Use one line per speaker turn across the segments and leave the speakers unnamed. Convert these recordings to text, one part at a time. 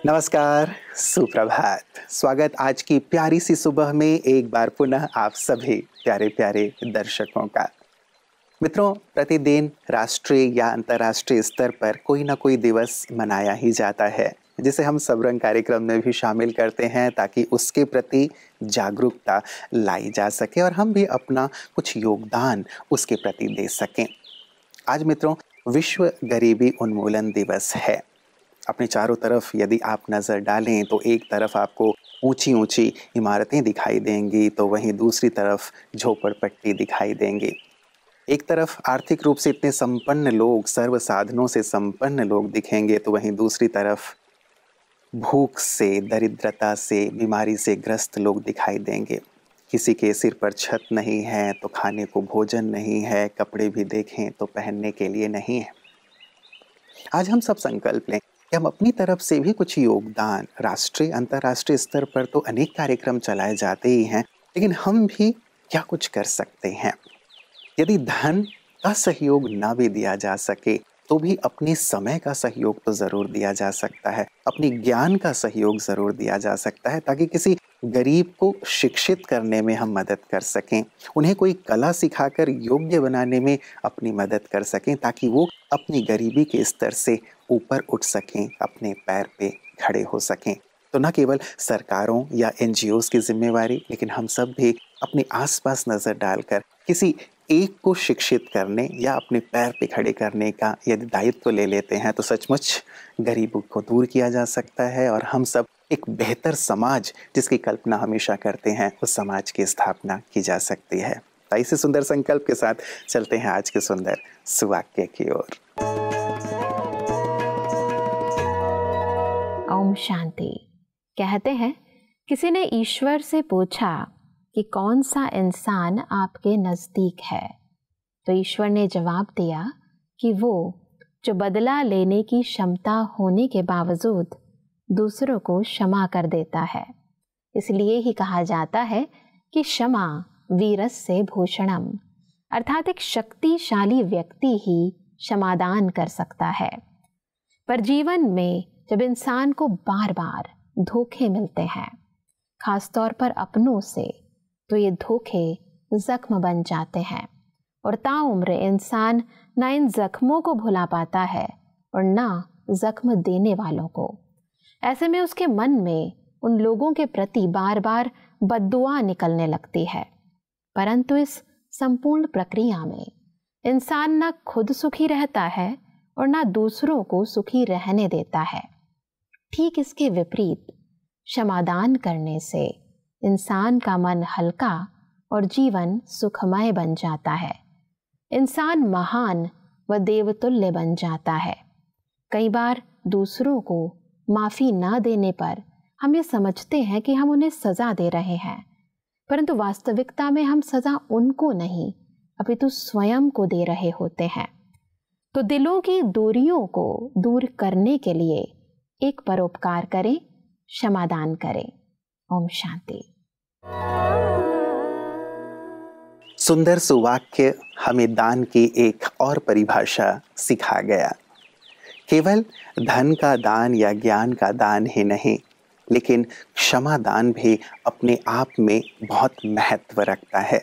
नमस्कार, सुप्रभात। स्वागत आज की प्यारी सी सुबह में एक बार पुनः आप सभी प्यारे प्यारे दर्शकों का। मित्रों, प्रतिदिन राष्ट्रीय या अंतर्राष्ट्रीय स्तर पर कोई ना कोई दिवस मनाया ही जाता है, जिसे हम सबरंग कार्यक्रम में भी शामिल करते हैं ताकि उसके प्रति जागरूकता लाई जा सके और हम भी अपना कुछ योगदान उसके प्रति दे सकें। आज मित्रों, विश्व गरीबी उन्मूलन दिवस है। अपने चारों तरफ यदि आप नज़र डालें तो एक तरफ आपको ऊंची ऊंची इमारतें दिखाई देंगी, तो वहीं दूसरी तरफ झोपड़पट्टी दिखाई देंगी। एक तरफ आर्थिक रूप से इतने संपन्न लोग, सर्व साधनों से संपन्न लोग दिखेंगे, तो वहीं दूसरी तरफ भूख से, दरिद्रता से, बीमारी से ग्रस्त लोग दिखाई देंगे। किसी के सिर पर छत नहीं है तो खाने को भोजन नहीं है, कपड़े भी देखें तो पहनने के लिए नहीं है। आज हम सब संकल्प लें कि हम अपनी तरफ से भी कुछ योगदान, राष्ट्रीय अंतर्राष्ट्रीय स्तर पर तो अनेक कार्यक्रम चलाए जाते ही हैं, लेकिन हम भी क्या कुछ कर सकते हैं। यदि धन का सहयोग ना भी दिया जा सके तो भी अपने समय का सहयोग तो ज़रूर दिया जा सकता है, अपनी ज्ञान का सहयोग ज़रूर दिया जा सकता है, ताकि किसी गरीब को शिक्षित करने में हम मदद कर सकें, उन्हें कोई कला सिखाकर योग्य बनाने में अपनी मदद कर सकें, ताकि वो अपनी गरीबी के स्तर से ऊपर उठ सकें, अपने पैर पे खड़े हो सकें। तो न केवल सरकारों या एनजीओज़ की जिम्मेवारी, लेकिन हम सब भी अपने आसपास नज़र डालकर किसी एक को शिक्षित करने या अपने पैर पे खड़े करने का यदि दायित्व ले लेते हैं तो सचमुच गरीबों को दूर किया जा सकता है और हम सब एक बेहतर समाज, जिसकी कल्पना हमेशा करते हैं, उस समाज की स्थापना की जा सकती है। तो इसी सुंदर संकल्प के साथ चलते हैं आज के सुंदर सुवाक्य की ओर।
ओम शांति। कहते हैं, किसी ने ईश्वर से पूछा कि कौन सा इंसान आपके नज़दीक है, तो ईश्वर ने जवाब दिया कि वो जो बदला लेने की क्षमता होने के बावजूद दूसरों को क्षमा कर देता है। इसलिए ही कहा जाता है कि क्षमा वीरस्य भूषणम, अर्थात एक शक्तिशाली व्यक्ति ही क्षमादान कर सकता है। पर जीवन में जब इंसान को बार बार धोखे मिलते हैं, खासतौर पर अपनों से, तो ये धोखे जख्म बन जाते हैं और ताउम्र इंसान ना इन जख्मों को भुला पाता है और ना जख्म देने वालों को। ऐसे में उसके मन में उन लोगों के प्रति बार बार बद्दुआ निकलने लगती है। परंतु इस संपूर्ण प्रक्रिया में इंसान ना खुद सुखी रहता है और ना दूसरों को सुखी रहने देता है। ठीक इसके विपरीत क्षमादान करने से इंसान का मन हल्का और जीवन सुखमय बन जाता है। इंसान महान व देवतुल्य बन जाता है। कई बार दूसरों को माफ़ी ना देने पर हम ये समझते हैं कि हम उन्हें सज़ा दे रहे हैं, परंतु वास्तविकता में हम सज़ा उनको नहीं अपितु स्वयं को दे रहे होते हैं। तो दिलों की दूरियों को दूर करने के लिए एक परोपकार करें, क्षमादान करें। ओम शांति।
सुंदर सुवाक्य हमें दान की एक और परिभाषा सिखा गया। केवल धन का दान या ज्ञान का दान ही नहीं, लेकिन क्षमा दान भी अपने आप में बहुत महत्व रखता है।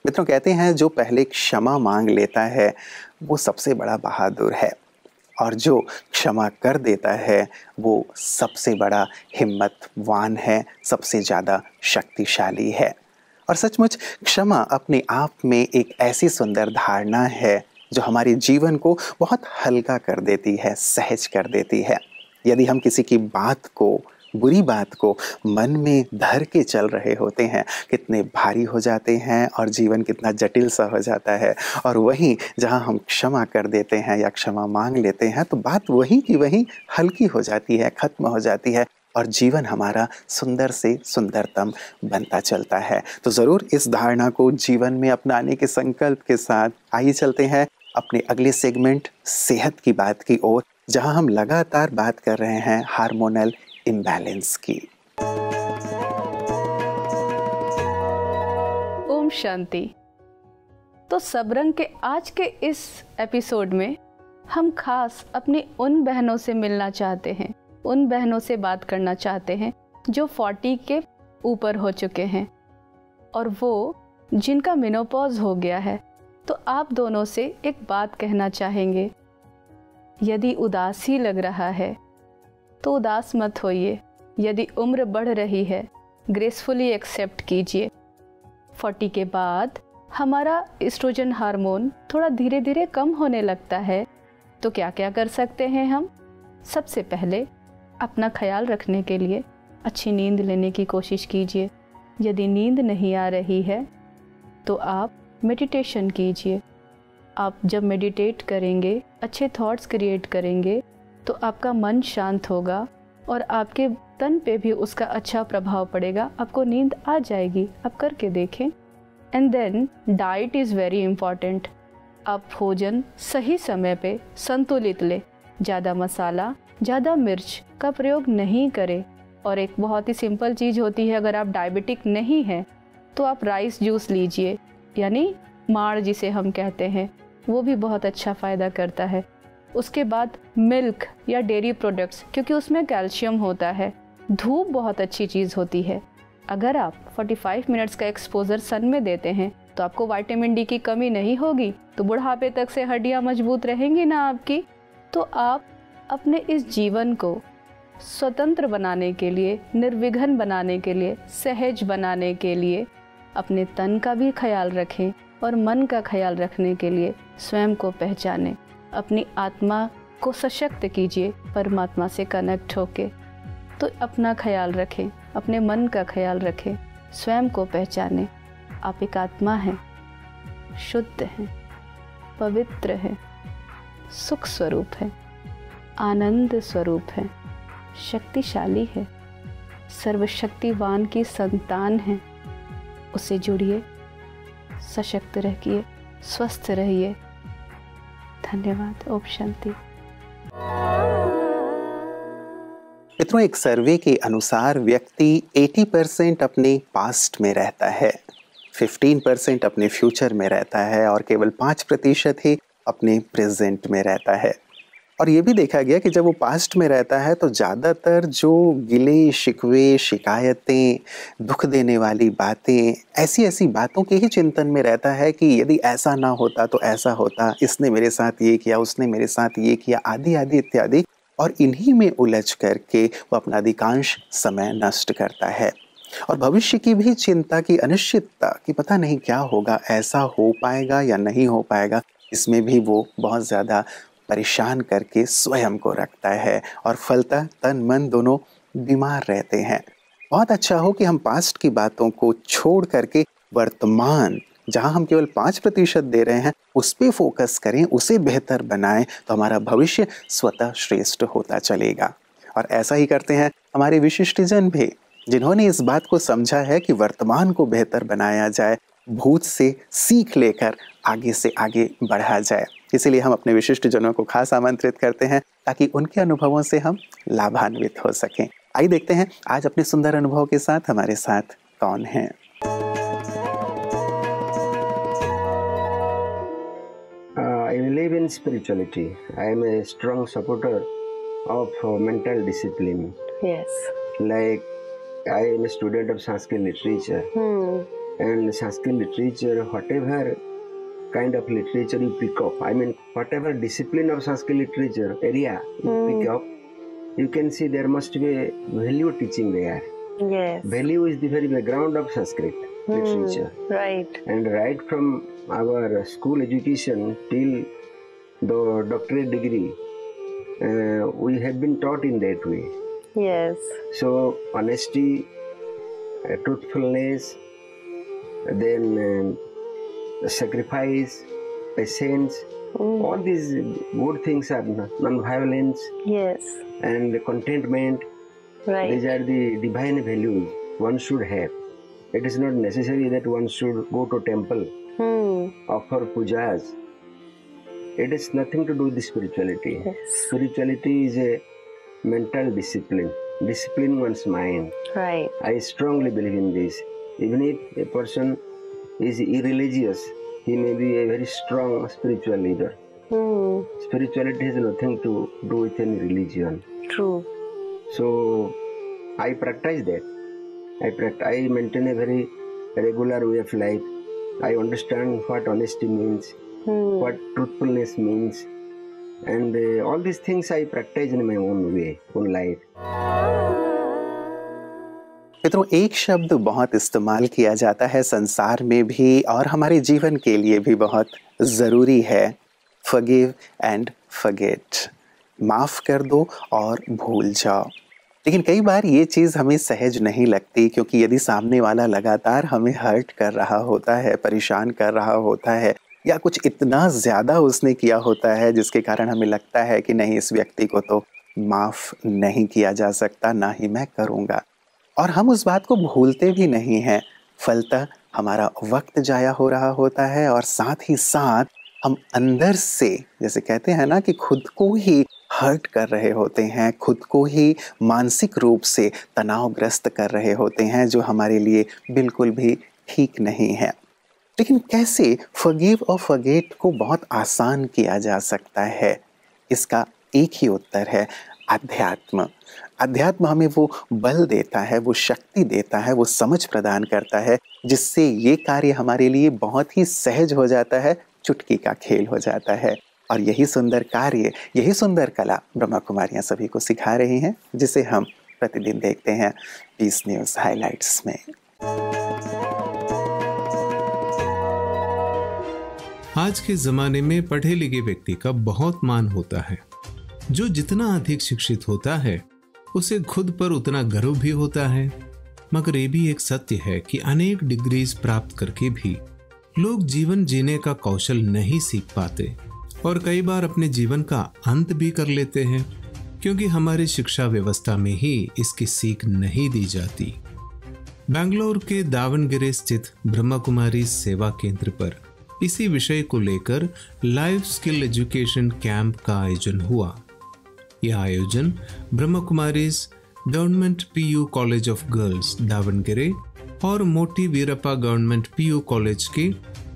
मित्रों, कहते हैं जो पहले क्षमा मांग लेता है वो सबसे बड़ा बहादुर है, और जो क्षमा कर देता है वो सबसे बड़ा हिम्मतवान है, सबसे ज़्यादा शक्तिशाली है। और सचमुच क्षमा अपने आप में एक ऐसी सुंदर धारणा है जो हमारे जीवन को बहुत हल्का कर देती है, सहज कर देती है। यदि हम किसी की बात को, बुरी बात को मन में धर के चल रहे होते हैं, कितने भारी हो जाते हैं और जीवन कितना जटिल सा हो जाता है। और वहीं जहां हम क्षमा कर देते हैं या क्षमा मांग लेते हैं तो बात वहीं की वहीं हल्की हो जाती है, खत्म हो जाती है और जीवन हमारा सुंदर से सुंदरतम बनता चलता है। तो ज़रूर इस धारणा को जीवन में अपनाने के संकल्प के साथ आइए चलते हैं अपने अगले सेगमेंट सेहत की बात की ओर, जहां हम लगातार बात कर रहे हैं हार्मोनल इम्बैलेंस की।
ओम शांति। तो सबरंग के आज के इस एपिसोड में हम खास अपनी उन बहनों से मिलना चाहते हैं उन बहनों से बात करना चाहते हैं जो 40 के ऊपर हो चुके हैं और वो जिनका मेनोपॉज हो गया है। तो आप दोनों से एक बात कहना चाहेंगे, यदि उदासी लग रहा है तो उदास मत होइए। यदि उम्र बढ़ रही है, ग्रेसफुली एक्सेप्ट कीजिए। 40 के बाद हमारा एस्ट्रोजन हार्मोन थोड़ा धीरे धीरे कम होने लगता है। तो क्या क्या कर सकते हैं हम? सबसे पहले अपना ख्याल रखने के लिए अच्छी नींद लेने की कोशिश कीजिए। यदि नींद नहीं आ रही है तो आप मेडिटेशन कीजिए। आप जब मेडिटेट करेंगे, अच्छे थॉट्स क्रिएट करेंगे, तो आपका मन शांत होगा और आपके तन पे भी उसका अच्छा प्रभाव पड़ेगा। आपको नींद आ जाएगी। आप करके देखें। And then diet is very important. आप भोजन सही समय पे संतुलित लें। ज़्यादा मसाला, ज़्यादा मिर्च का प्रयोग नहीं करें। और एक बहुत ही सिंपल चीज़ होती है, अगर आप डायबिटिक नहीं हैं तो आप राइस जूस लीजिए, यानी माड़ जिसे हम कहते हैं, वो भी बहुत अच्छा फ़ायदा करता है। उसके बाद मिल्क या डेयरी प्रोडक्ट्स, क्योंकि उसमें कैल्शियम होता है। धूप बहुत अच्छी चीज़ होती है। अगर आप 45 मिनट्स का एक्सपोजर सन में देते हैं तो आपको विटामिन डी की कमी नहीं होगी, तो बुढ़ापे तक से हड्डियां मजबूत रहेंगी ना आपकी। तो आप अपने इस जीवन को स्वतंत्र बनाने के लिए, निर्विघ्न बनाने के लिए, सहज बनाने के लिए अपने तन का भी ख्याल रखें और मन का ख्याल रखने के लिए स्वयं को पहचानें। अपनी आत्मा को सशक्त कीजिए परमात्मा से कनेक्ट होके। तो अपना ख्याल रखें, अपने मन का ख्याल रखें, स्वयं को पहचानें। आप एक आत्मा हैं, शुद्ध हैं, पवित्र हैं, सुख स्वरूप हैं, आनंद स्वरूप हैं, शक्तिशाली है, सर्वशक्तिवान की संतान हैं। उससे जुड़िए, सशक्त रहिए, स्वस्थ रहिए। धन्यवाद। ओम शांति।
मित्रों, एक सर्वे के अनुसार व्यक्ति 80% अपने पास्ट में रहता है, 15% अपने फ्यूचर में रहता है और केवल 5% ही अपने प्रेजेंट में रहता है। और ये भी देखा गया कि जब वो पास्ट में रहता है तो ज़्यादातर जो गिले शिकवे, शिकायतें, दुख देने वाली बातें, ऐसी ऐसी बातों के ही चिंतन में रहता है कि यदि ऐसा ना होता तो ऐसा होता, इसने मेरे साथ ये किया, उसने मेरे साथ ये किया, आदि आदि इत्यादि। और इन्हीं में उलझ करके वो अपना अधिकांश समय नष्ट करता है। और भविष्य की भी चिंता की अनिश्चितता कि पता नहीं क्या होगा, ऐसा हो पाएगा या नहीं हो पाएगा, इसमें भी वो बहुत ज़्यादा परेशान करके स्वयं को रखता है और फलतः तन मन दोनों बीमार रहते हैं। बहुत अच्छा हो कि हम पास्ट की बातों को छोड़ करके वर्तमान, जहां हम केवल 5% दे रहे हैं, उस पे फोकस करें, उसे बेहतर बनाएं, तो हमारा भविष्य स्वतः श्रेष्ठ होता चलेगा। और ऐसा ही करते हैं हमारे विशिष्टजन भी, जिन्होंने इस बात को समझा है कि वर्तमान को बेहतर बनाया जाए, भूत से सीख लेकर आगे से आगे बढ़ा जाए। इसीलिए हम अपने विशिष्ट जनों को खास आमंत्रित करते हैं ताकि उनके अनुभवों से हम लाभान्वित हो सकें। आइए देखते हैं आज अपने सुंदर अनुभव के साथ हमारे साथ कौन हैं।
I believe in spirituality. I am a strong supporter of mental discipline.
Yes.
Like I am a student of Sanskrit literature. And Sanskrit literature, whatever kind of literature you pick up, I mean whatever discipline of Sanskrit literature area you pick up, you can see there must be a value teaching there.
Yes.
Value is the very background of Sanskrit literature.
Right.
And right from our school education till the doctorate degree, we have been taught in that way.
Yes.
So honesty, truthfulness, then sacrifice, patience, all these good things are non-violence.
Yes.
And contentment.
Right.
These are the divine values one should have. It is not necessary that one should go to temple, offer pujas. It is nothing to do with the spirituality.
Yes.
Spirituality is a mental discipline. Discipline one's mind.
Right.
I strongly believe in this. Even if a person is irreligious, he may be a very strong spiritual leader. Spirituality has nothing to do with any religion.
True.
So I practice that. I maintain a very regular way of life. I understand what honesty means, what truthfulness means, and all these things I practice in my own way, own life.
मित्रों, एक शब्द बहुत इस्तेमाल किया जाता है संसार में भी और हमारे जीवन के लिए भी बहुत ज़रूरी है, forgive and forget। माफ़ कर दो और भूल जाओ। लेकिन कई बार ये चीज़ हमें सहज नहीं लगती, क्योंकि यदि सामने वाला लगातार हमें हर्ट कर रहा होता है, परेशान कर रहा होता है, या कुछ इतना ज़्यादा उसने किया होता है जिसके कारण हमें लगता है कि नहीं, इस व्यक्ति को तो माफ़ नहीं किया जा सकता, ना ही मैं करूँगा, और हम उस बात को भूलते भी नहीं हैं, फलतः हमारा वक्त जाया हो रहा होता है और साथ ही साथ हम अंदर से, जैसे कहते हैं ना, कि खुद को ही हर्ट कर रहे होते हैं, खुद को ही मानसिक रूप से तनावग्रस्त कर रहे होते हैं, जो हमारे लिए बिल्कुल भी ठीक नहीं है। लेकिन कैसे फॉरगिव और फॉरगेट को बहुत आसान किया जा सकता है? इसका एक ही उत्तर है, अध्यात्म। अध्यात्म हमें वो बल देता है, वो शक्ति देता है, वो समझ प्रदान करता है, जिससे ये कार्य हमारे लिए बहुत ही सहज हो जाता है, चुटकी का खेल हो जाता है। और यही सुंदर कार्य, यही सुंदर कला ब्रह्मा कुमारियाँ सभी को सिखा रही हैं, जिसे हम प्रतिदिन देखते हैं पीस न्यूज़ हाइलाइट्स में।
आज के ज़माने में पढ़े लिखे व्यक्ति का बहुत मान होता है। जो जितना अधिक शिक्षित होता है उसे खुद पर उतना गर्व भी होता है। मगर ये भी एक सत्य है कि अनेक डिग्रीज प्राप्त करके भी लोग जीवन जीने का कौशल नहीं सीख पाते और कई बार अपने जीवन का अंत भी कर लेते हैं, क्योंकि हमारी शिक्षा व्यवस्था में ही इसकी सीख नहीं दी जाती। बेंगलोर के दावणगेरे स्थित ब्रह्मा कुमारी सेवा केंद्र पर इसी विषय को लेकर लाइफ स्किल एजुकेशन कैंप का आयोजन हुआ। यह आयोजन Brahma Kumaris government PU college of girls Davangere और Moti Veerappa government PU college के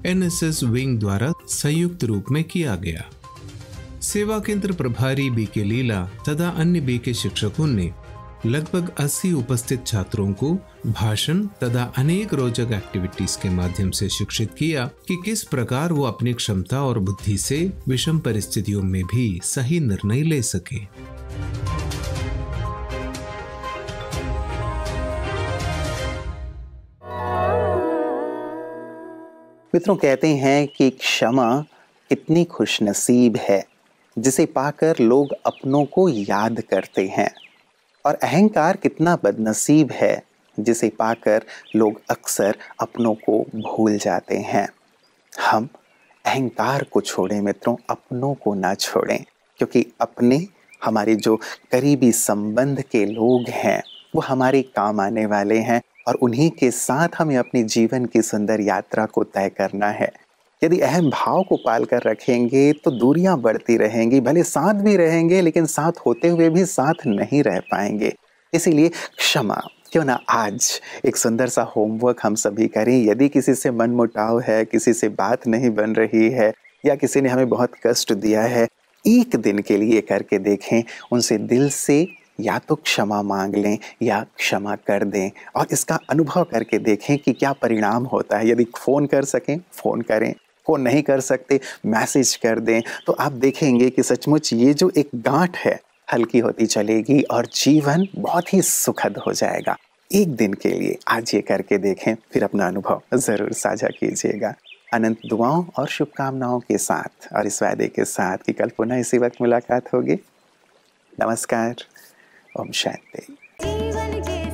एनएसएस विंग द्वारा संयुक्त रूप में किया गया। सेवा केंद्र प्रभारी बीके लीला तथा अन्य बीके शिक्षकों ने लगभग 80 उपस्थित छात्रों को भाषण तथा अनेक रोचक एक्टिविटीज के माध्यम से शिक्षित किया कि किस प्रकार वो अपनी क्षमता और बुद्धि से विषम परिस्थितियों में भी सही निर्णय ले सके।
मित्रों, कहते हैं कि क्षमा कितनी खुशनसीब है जिसे पाकर लोग अपनों को याद करते हैं, और अहंकार कितना बदनसीब है जिसे पाकर लोग अक्सर अपनों को भूल जाते हैं। हम अहंकार को छोड़ें मित्रों, अपनों को ना छोड़ें, क्योंकि अपने हमारे जो करीबी संबंध के लोग हैं वो हमारे काम आने वाले हैं, और उन्हीं के साथ हमें अपने जीवन की सुंदर यात्रा को तय करना है। यदि अहम भाव को पाल कर रखेंगे तो दूरियां बढ़ती रहेंगी, भले साथ भी रहेंगे लेकिन साथ होते हुए भी साथ नहीं रह पाएंगे। इसीलिए क्षमा, क्यों ना आज एक सुंदर सा होमवर्क हम सभी करें। यदि किसी से मनमुटाव है, किसी से बात नहीं बन रही है, या किसी ने हमें बहुत कष्ट दिया है, एक दिन के लिए करके देखें, उनसे दिल से या तो क्षमा मांग लें या क्षमा कर दें, और इसका अनुभव करके देखें कि क्या परिणाम होता है। यदि फ़ोन कर सकें फ़ोन करें, फ़ोन नहीं कर सकते मैसेज कर दें, तो आप देखेंगे कि सचमुच ये जो एक गांठ है हल्की होती चलेगी और जीवन बहुत ही सुखद हो जाएगा। एक दिन के लिए आज ये करके देखें, फिर अपना अनुभव ज़रूर साझा कीजिएगा। अनंत दुआओं और शुभकामनाओं के साथ और इस वादे के साथ कि कल पुनः इसी वक्त मुलाकात होगी। नमस्कार, ओम शांति।